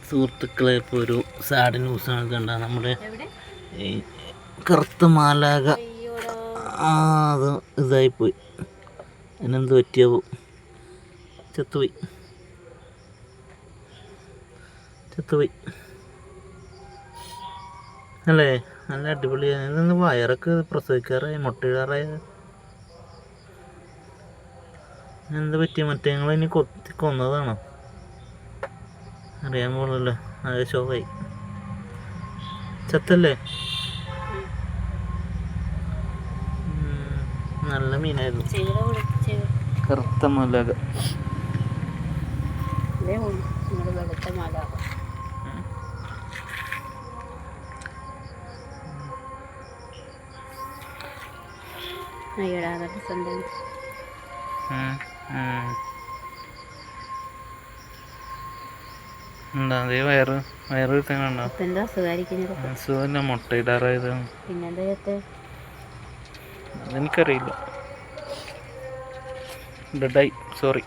സുഹൃത്തുക്കളെ, ഇപ്പോൾ ഒരു സാഡ് ന്യൂസാണ് കണ്ട. നമ്മുടെ ഈ കറുത്ത മാലാക അത് ഇതായിപ്പോയി. അതിനെന്ത് പറ്റിയാവോ? ചത്തുപോയി. അല്ലേ? നല്ല അടിപൊളിയാണ്. ഇതൊന്ന് വയറൊക്കെ പ്രസവിക്കാറായി, മുട്ടയിടാറായ. എന്ത് പറ്റി? മറ്റേ ഇനി കൊന്നതാണോ? അറിയാൻ പോലല്ലോ. അത് ഷോക്കായി. ചത്തല്ലേ? നല്ല മീനായിരുന്നു, കറുത്ത മാലാക. എന്താ വയറ് കിട്ടാനുണ്ടോ? അസുഖമല്ല, മുട്ടയിടാറായത്. അതെനിക്കറിയില്ല. ഡെഡായി, സോറി.